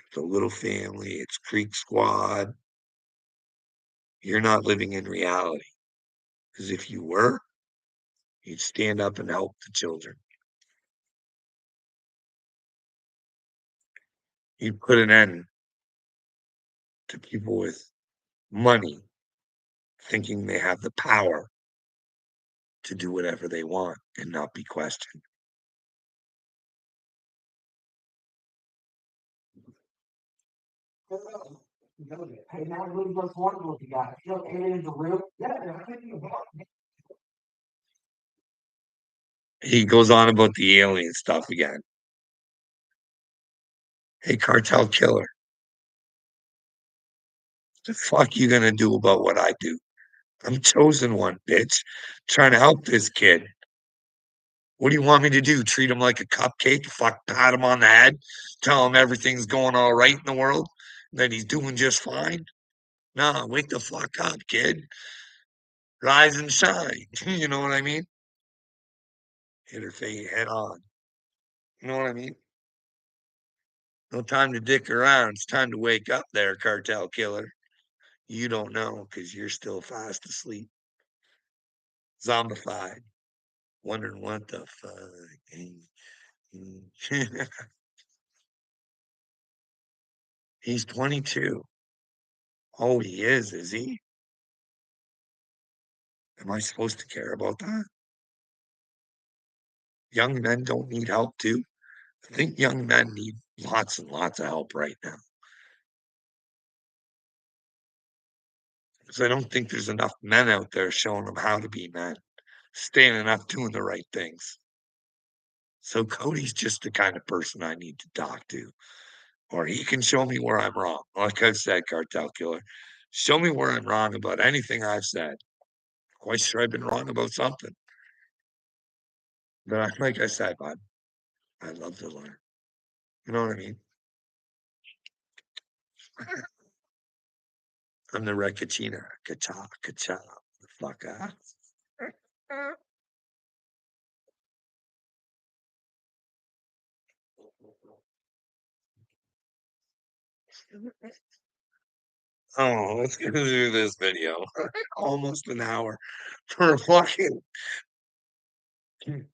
It's a little family. It's Creek Squad. You're not living in reality. Because if you were, you'd stand up and help the children. You'd put an end to people with money thinking they have the power to do whatever they want and not be questioned. Hey, now really just wonderful if you got it. Feel aliens are real. Yeah, I think you want. He goes on about the alien stuff again. Hey, cartel killer, the fuck you gonna do about what I do? I'm chosen one, bitch. Trying to help this kid. What do you want me to do? Treat him like a cupcake? Fuck, pat him on the head? Tell him everything's going all right in the world? That he's doing just fine? Nah, wake the fuck up, kid. Rise and shine. You know what I mean? Hit her face head on. You know what I mean? No time to dick around. It's time to wake up there, cartel killer. You don't know because you're still fast asleep, zombified, wondering what the fuck. He's 22. Oh, he is he? Am I supposed to care about that? Young men don't need help too. I think young men need lots and lots of help right now. 'Cause I don't think there's enough men out there showing them how to be men, standing up, doing the right things. So Cody's just the kind of person I need to talk to, or he can show me where I'm wrong. Like I've said, Cartel Killer, show me where I'm wrong about anything I've said. Quite sure I've been wrong about something. But like I said, bud, I love to learn. You know what I mean? I'm the Rekachina. Kacha, kacha, fucker. Oh, let's get through this video. Almost an hour for a fucking 2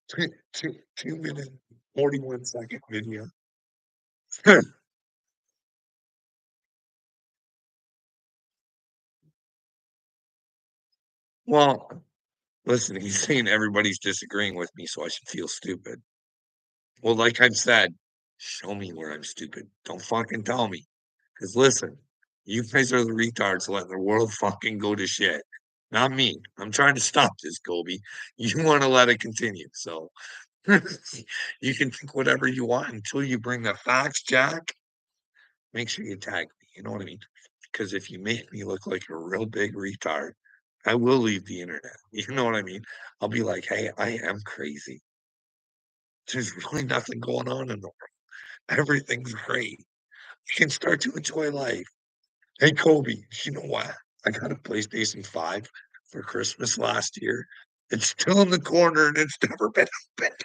minute, 41-second video. Well, listen, he's saying everybody's disagreeing with me, so I should feel stupid. Well, like I've said, show me where I'm stupid. Don't fucking tell me. Because listen, you guys are the retards letting the world fucking go to shit. Not me. I'm trying to stop this, Gobi. You want to let it continue. So you can think whatever you want until you bring the facts, Jack. Make sure you tag me. You know what I mean? Because if you make me look like a real big retard, I will leave the internet. You know what I mean? I'll be like, hey, I am crazy. There's really nothing going on in the world. Everything's great. You can start to enjoy life. Hey, Kobe, you know what? I got a PlayStation 5 for Christmas last year. It's still in the corner and it's never been opened.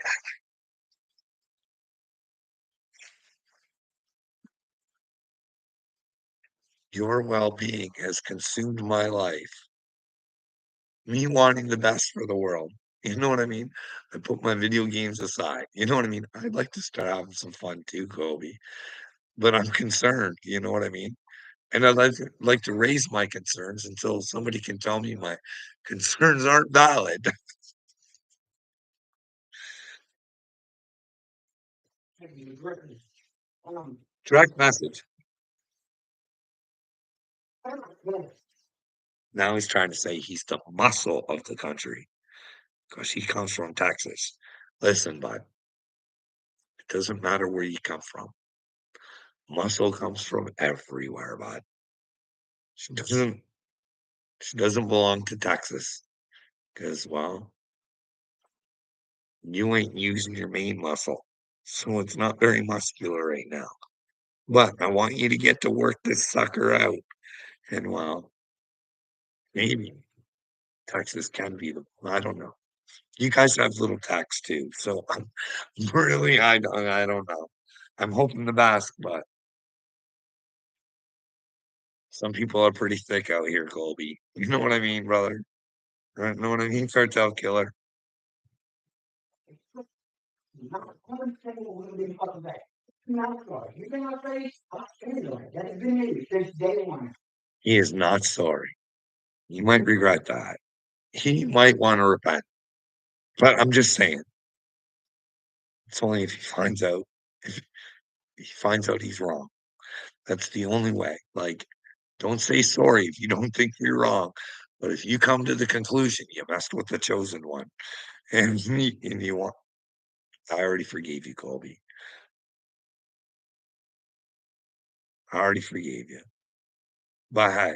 Your well being has consumed my life. Me wanting the best for the world. You know what I mean? I put my video games aside. You know what I mean? I'd like to start having some fun too, Kobe. But I'm concerned. You know what I mean? And I'd like to raise my concerns until somebody can tell me my concerns aren't valid. Direct message. Now he's trying to say he's the muscle of the country because he comes from Texas. Listen, bud, it doesn't matter where you come from. Muscle comes from everywhere, bud. She doesn't she doesn't belong to Texas because, well, you ain't using your main muscle. So it's not very muscular right now. But I want you to get to work this sucker out. And well, maybe Texas can be I don't know. You guys have little tax too, so I'm really I don't know. I'm hoping the best, but some people are pretty thick out here, Colby. You know what I mean, brother? You know what I mean, cartel killer? He is not sorry. He might regret that. He might want to repent. But I'm just saying, it's only if he finds out if he finds out he's wrong. That's the only way. Like, don't say sorry if you don't think you're wrong. But if you come to the conclusion you messed with the chosen one and you want, I already forgave you, Colby. I already forgave you. But hey,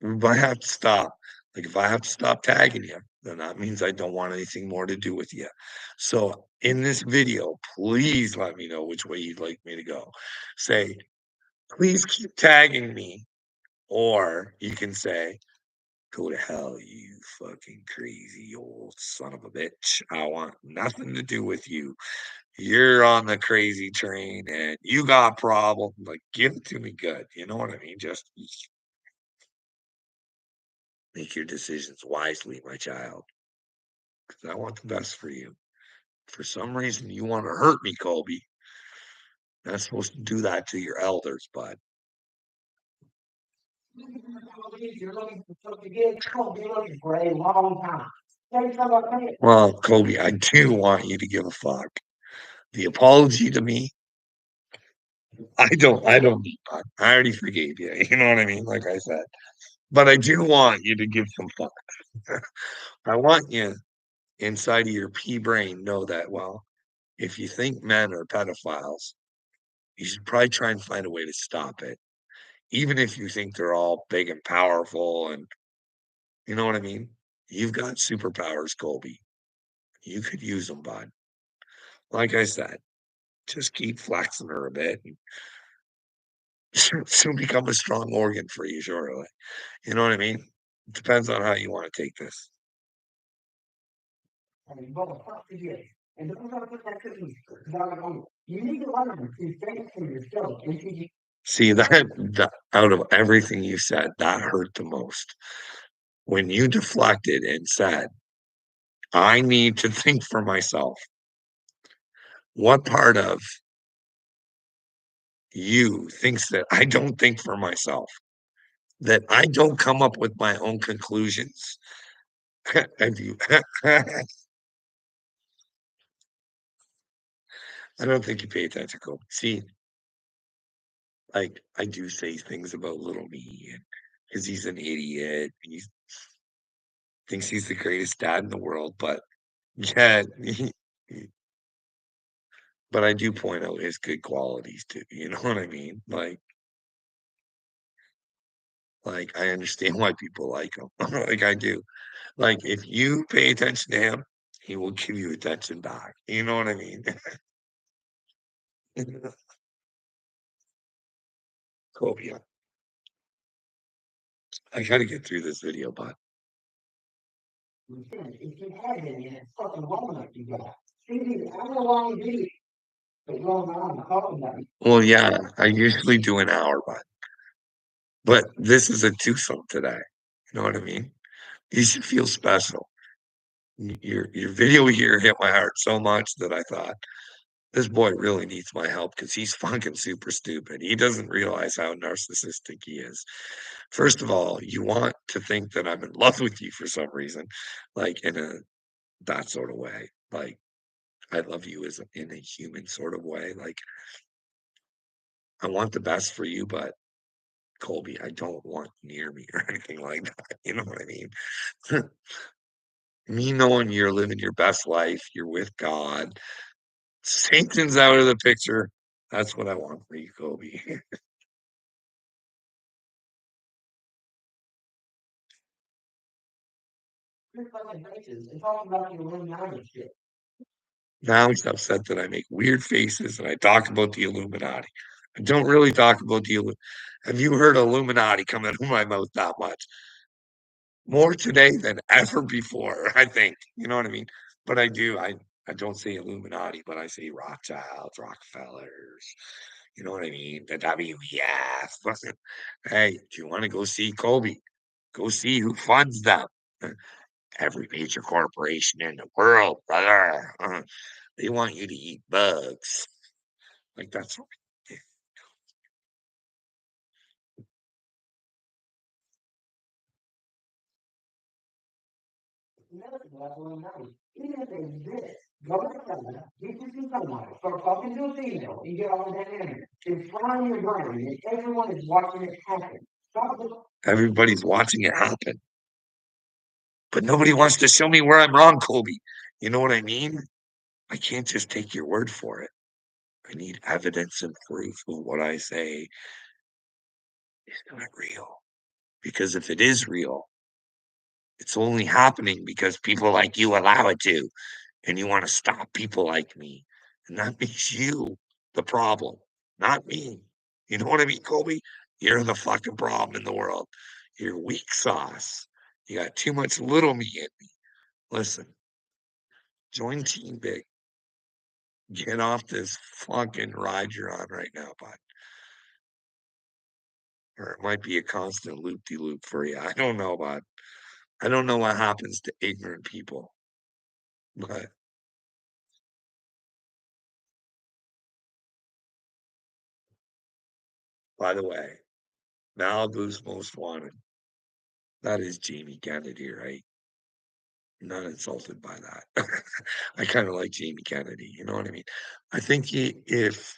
if I have to stop, like if I have to stop tagging you, then that means I don't want anything more to do with you. So in this video, please let me know which way you'd like me to go. Say, please keep tagging me, or you can say, go to hell, you fucking crazy old son of a bitch. I want nothing to do with you. You're on the crazy train and you got problems. Like, give it to me good. You know what I mean? Just make your decisions wisely, my child. Because I want the best for you. For some reason, you want to hurt me, Colby. Not supposed to do that to your elders, bud. Well, Colby, I do want you to give a fuck. The apology to me, I don't need that. I already forgave you. You know what I mean? Like I said. But I do want you to give some thought. I want you inside of your pea brain know that, well, if you think men are pedophiles, you should probably try and find a way to stop it. Even if you think they're all big and powerful and you know what I mean? You've got superpowers, Colby. You could use them, bud. Like I said, just keep flexing her a bit and soon become a strong organ for you, surely. You know what I mean? It depends on how you want to take this. And motherfucker, yeah. And don't ever put that cookie because I don't know. You need to learn to think for yourself. And you See that out of everything you said, that hurt the most. When you deflected and said, I need to think for myself, what part of you thinks that I don't think for myself, that I don't come up with my own conclusions? Have you? I don't think you pay attention, Cole. See, like I do say things about little me because he's an idiot. He thinks he's the greatest dad in the world, but yeah, but I do point out his good qualities too. You know what I mean? Like I understand why people like him. Like I do. Like if you pay attention to him, he will give you attention back. You know what I mean? Kobe, I gotta get through this video, but if you had any, and it's fucking walnut you got. See these hour-long videos that going on talking about it. well, yeah, I usually do an hour, but this is a twosome today. You know what I mean? You should feel special. Your video here hit my heart so much that I thought this boy really needs my help because he's fucking super stupid. He doesn't realize how narcissistic he is. First of all, you want to think that I'm in love with you for some reason, like in a that sort of way. Like I love you as in a human sort of way. Like I want the best for you, but Colby, I don't want near me or anything like that. You know what I mean? Me knowing you're living your best life, you're with God, Satan's out of the picture. That's what I want for you, Colby. You're fucking racist and talking about your Illuminati shit. Now he's upset that I make weird faces and I talk about the Illuminati. I don't really talk about the Illuminati. Have you heard Illuminati come out of my mouth that much? More today than ever before, I think. You know what I mean? But I do. I don't say Illuminati, but I say Rothschilds, Rockefellers. You know what I mean? The WEF. Hey, do you want to go see Kobe? Go see who funds them. Every major corporation in the world, brother. They want you to eat bugs. Like that's what Nothing about Illuminati. Even if they exist, go to China, get you some sunlight, start talking to a female, and get all that in there. It's frying your brain, and everyone is watching it happen. Stop the everybody's watching it happen. But nobody wants to show me where I'm wrong, Colby. You know what I mean? I can't just take your word for it. I need evidence and proof of what I say is not real. Because if it is real, it's only happening because people like you allow it to. And you want to stop people like me. And that makes you the problem, not me. You know what I mean, Colby? You're the fucking problem in the world. You're weak sauce. You got too much little me in me. Listen, join Team Big. Get off this fucking ride you're on right now, bud. Or it might be a constant loop de loop for you. I don't know, bud. I don't know what happens to ignorant people. But by the way, Malibu's most wanted. That is Jamie Kennedy, right? I'm not insulted by that. I kind of like Jamie Kennedy. You know what I mean? I think if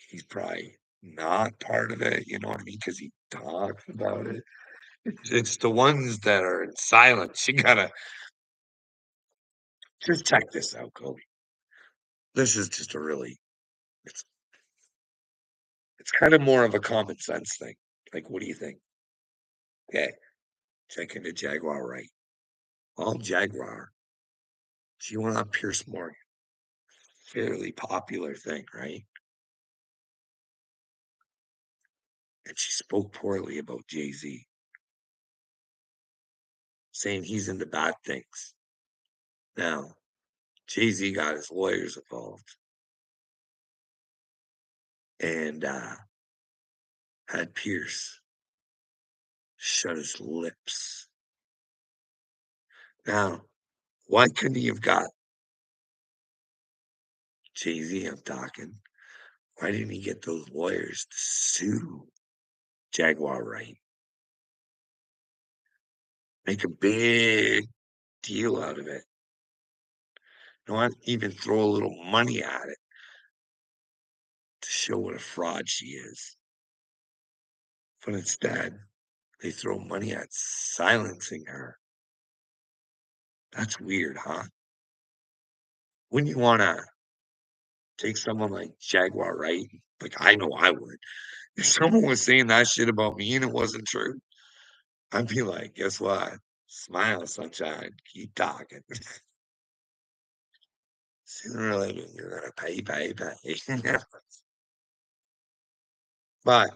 he's probably not part of it, you know what I mean? Because he talks about it. It's the ones that are in silence. You gotta just check this out, Kobe. This is just a really it's it's kind of more of a common sense thing. Like, what do you think? Okay, check into Jaguar right. All Jaguar. She went on Pierce Morgan. Fairly popular thing, right? And she spoke poorly about Jay-Z, saying he's into bad things. Now, Jay-Z got his lawyers involved and had Pierce shut his lips. Now, why couldn't he have got Jay-Z? I'm talking. Why didn't he get those lawyers to sue Jaguar right? Make a big deal out of it. Not even throw a little money at it to show what a fraud she is. But instead, they throw money at silencing her. That's weird, huh? Wouldn't you want to take someone like Jaguar, right? Like, I know I would. If someone was saying that shit about me and it wasn't true, I'd be like, guess what? Smile, sunshine. Keep talking. Sooner or later, you're going to pay. But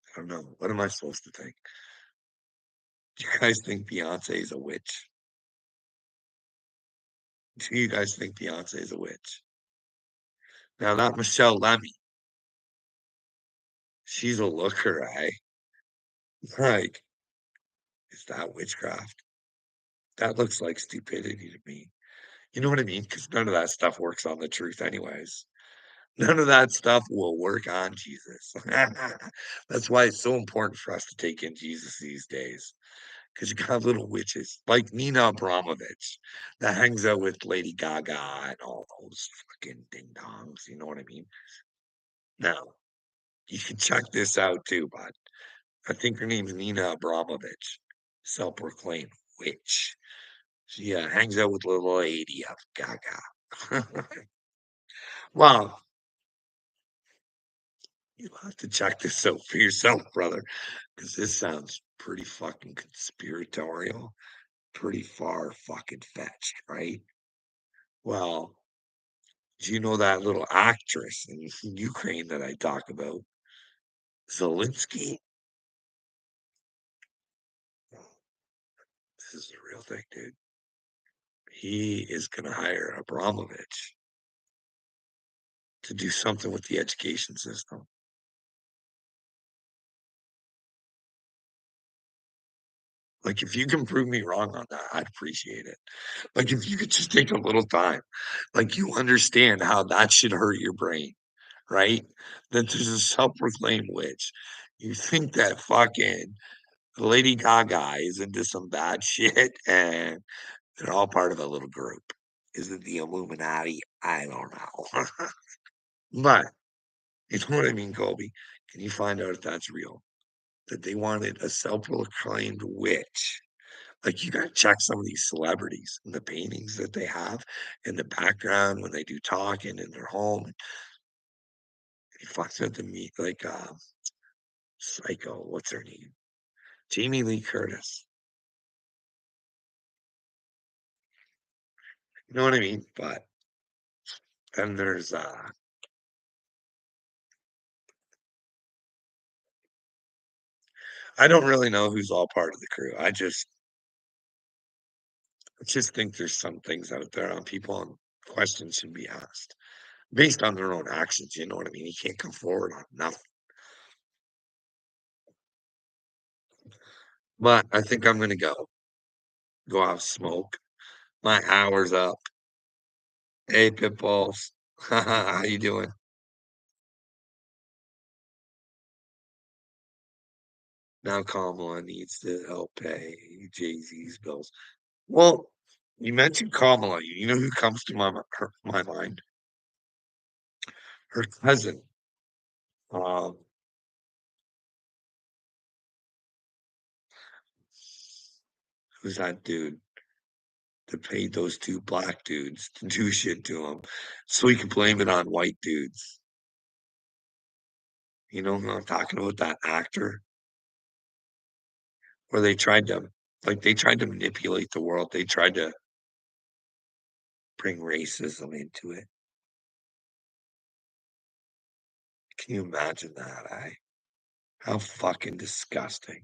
I don't know. What am I supposed to think? Do you guys think Beyonce is a witch? Do you guys think Beyonce is a witch? Now, not Michelle Lemmy. She's a looker, eh? Like, is that witchcraft? That looks like stupidity to me. You know what I mean? Because none of that stuff works on the truth, anyways. None of that stuff will work on Jesus. That's why it's so important for us to take in Jesus these days. Because you got little witches like Nina Abramovich that hangs out with Lady Gaga and all those fucking ding dongs. You know what I mean? Now, you can check this out too, bud. I think her name's Nina Abramovich, self proclaimed witch. She hangs out with little lady of Gaga. Well, you'll have to check this out for yourself, brother, because this sounds pretty fucking conspiratorial, pretty far fucking fetched, right? Well, do you know that little actress in Ukraine that I talk about, Zelensky? This is a real thing, dude. He is going to hire Abramovich to do something with the education system. Like, if you can prove me wrong on that, I'd appreciate it. Like, if you could just take a little time, like, you understand how that should hurt your brain, right? That there's a self-proclaimed witch. You think that fucking Lady Gaga is into some bad shit, and they're all part of a little group. Is it the Illuminati? I don't know. But you know what I mean, Colby? Can you find out if that's real? That they wanted a self-proclaimed witch. Like, you gotta check some of these celebrities and the paintings that they have in the background when they do talking in their home. And you find out to meet like Psycho, what's her name? Jamie Lee Curtis. You know what I mean? But then there's I don't really know who's all part of the crew. I just think there's some things out there on people and questions should be asked based on their own actions. You know what I mean? You can't come forward on nothing. But I think I'm gonna go out smoke. My hour's up. Hey, Pitbulls. How you doing? Now Kamala needs to help pay Jay-Z's bills. Well, you mentioned Kamala. You know who comes to my mind? her cousin, um, who's that dude that paid those two black dudes to do shit to him so he could blame it on white dudes. You know who I'm talking about? That actor where they tried to manipulate the world. They tried to bring racism into it. Can you imagine that? How fucking disgusting.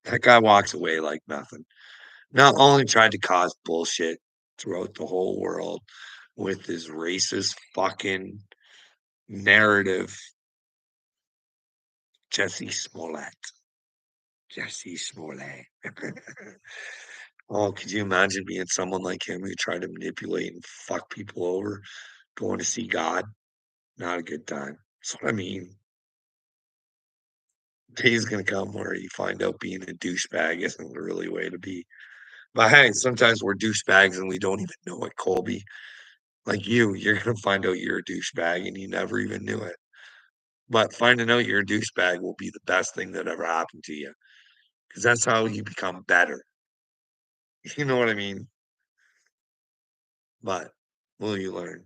That guy walks away like nothing. Not only tried to cause bullshit throughout the whole world with his racist fucking narrative, Jesse Smollett. Jesse Smollett. Oh, could you imagine being someone like him who tried to manipulate and fuck people over, going to see God? Not a good time. That's what I mean. Day's gonna come where you find out being a douchebag isn't the really way to be. But hey, sometimes we're douchebags and we don't even know it, Colby. Like you're gonna find out you're a douchebag and you never even knew it. But finding out you're a douchebag will be the best thing that ever happened to you because that's how you become better. You know what I mean? But will you learn?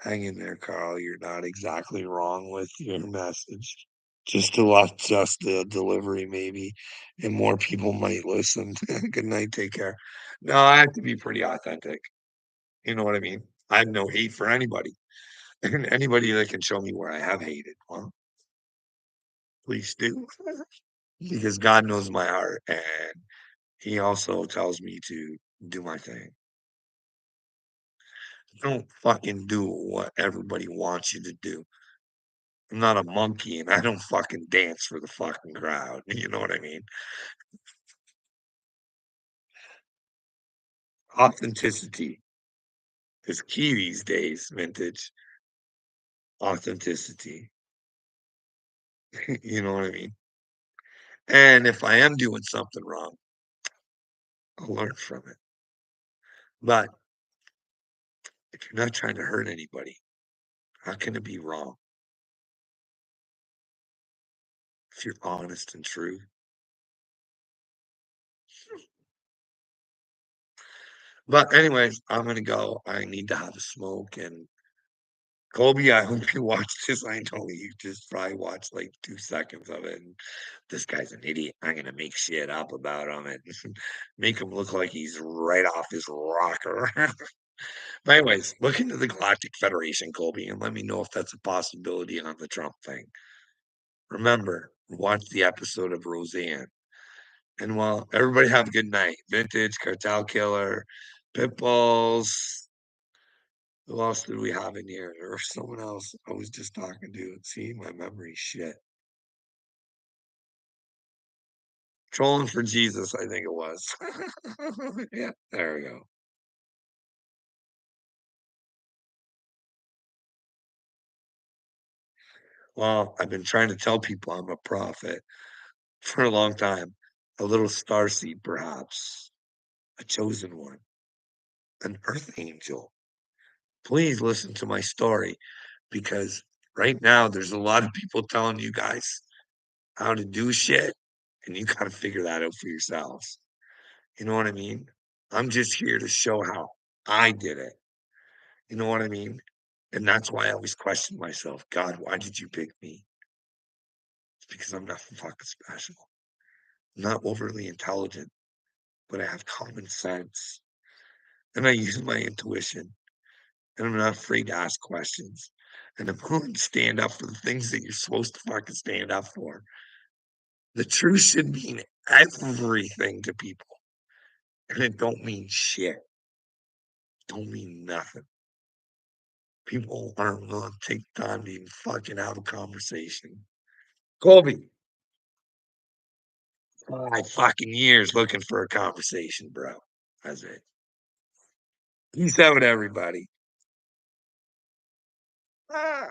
Hang in there, Carl. You're not exactly wrong with your message. Just to adjust the delivery, maybe, and more people might listen. Good night. Take care. No, I have to be pretty authentic. You know what I mean? I have no hate for anybody. And anybody that can show me where I have hated, well, please do. Because God knows my heart and He also tells me to do my thing. Don't fucking do what everybody wants you to do. I'm not a monkey and I don't fucking dance for the fucking crowd. You know what I mean? Authenticity is key these days, vintage. Authenticity. You know what I mean? And if I am doing something wrong, I'll learn from it. But if you're not trying to hurt anybody, how can it be wrong if you're honest and true? But anyways, I'm gonna go. I need to have a smoke. And Colby, I hope you watch this. I know you just probably watched like 2 seconds of it. And this guy's an idiot. I'm gonna make shit up about him and make him look like he's right off his rocker. But anyways, look into the Galactic Federation, Colby, and let me know if that's a possibility on the Trump thing. Remember, watch the episode of Roseanne. And well, everybody have a good night. Vintage, Cartel Killer, Pitbulls. Who else did we have in here? There was someone else I was just talking to. See, my memory shit. Trolling for Jesus, I think it was. Yeah, there we go. Well, I've been trying to tell people I'm a prophet for a long time. A little star seed, perhaps. A chosen one. An earth angel. Please listen to my story because right now there's a lot of people telling you guys how to do shit, and you got to figure that out for yourselves. You know what I mean? I'm just here to show how I did it. You know what I mean? And that's why I always question myself, God, why did you pick me? It's because I'm not fucking special. I'm not overly intelligent, but I have common sense. And I use my intuition. And I'm not afraid to ask questions. And I'm willing to stand up for the things that you're supposed to fucking stand up for. The truth should mean everything to people. And it don't mean shit. Don't mean nothing. People aren't willing to take time to even fucking have a conversation. Colby, 5 fucking years looking for a conversation, bro. That's it. Peace out, everybody. Ah.